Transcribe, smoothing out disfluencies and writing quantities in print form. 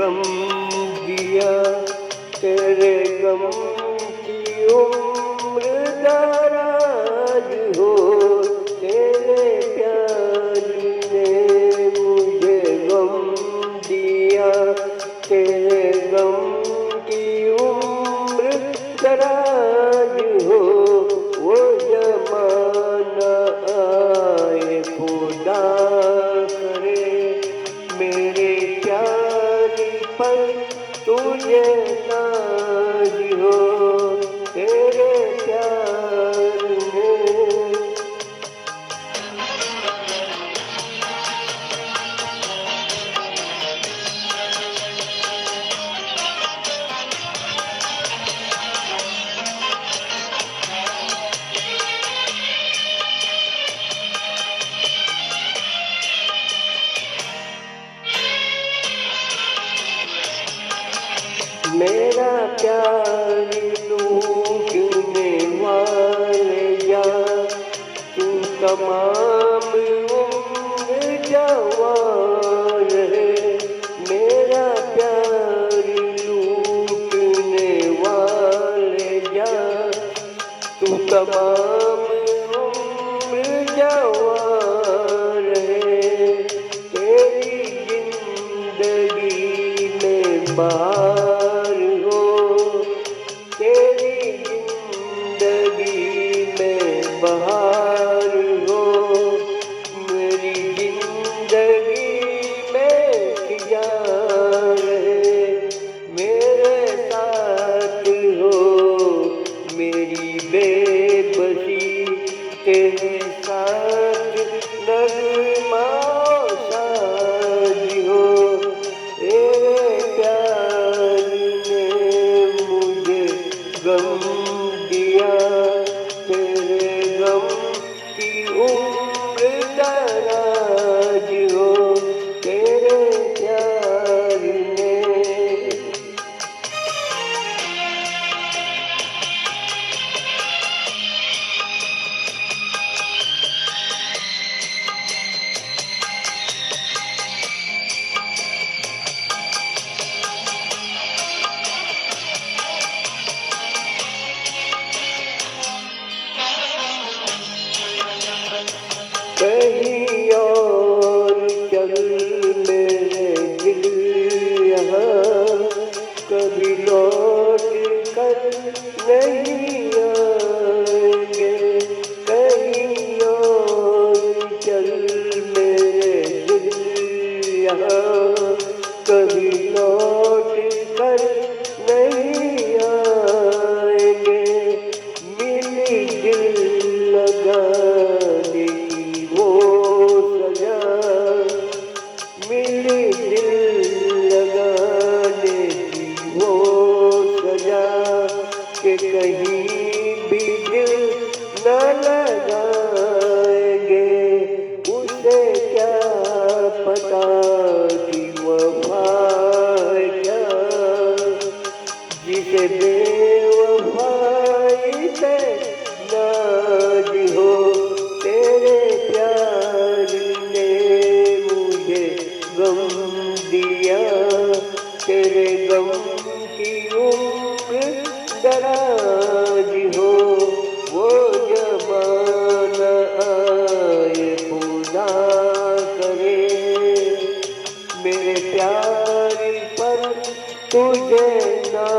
गम दिया, तेरे गम की उम्र दराज हो। तेरे प्यार ने मुझे गम दिया, तेरे गम की उम्र दराज हो। वो जमाना आए खुदा करे, मेरे प्यार पर तुझे नाज हो। तेरे प्यार में मेरा प्यार लूटने वाले जा, तू तमाम उम्र जवान है। मेरा प्यार लूटने वाले जा, तू तमाम उम्र जवान है। तेरी जिंदगी में बहार हो, तेरी जिंदगी में बहार हो। मेरी जिंदगी में खिया रहे, मेरे साथ हो मेरी बेबसी। तेरे साथ नगमा साज हो। तेरे प्यार ने मुझे गम दिया, तेरे गम की उम्र दराज हो। तेरे प्यार ने कहीं और चल मेरे दिल यहाँ, कभी लौट कर नहीं आएंगे। कहीं और चल मेरे दिल यहाँ, कभी लौट कर नहीं आएंगे। मिली दिल लगाने की वो सजा, मिली दिल लगाने की वो सजा, कि कहीं भी दिल न लगाएंगे। उसे क्या पता कि वफा है क्या, जिसे बेवफाई पे नाज हो। तेरे प्यार ने मुझे गम दिया, तेरे गम की उम्र दराज हो। वो जमाना आए खुदा करे, मेरे प्यार पर तुझे ना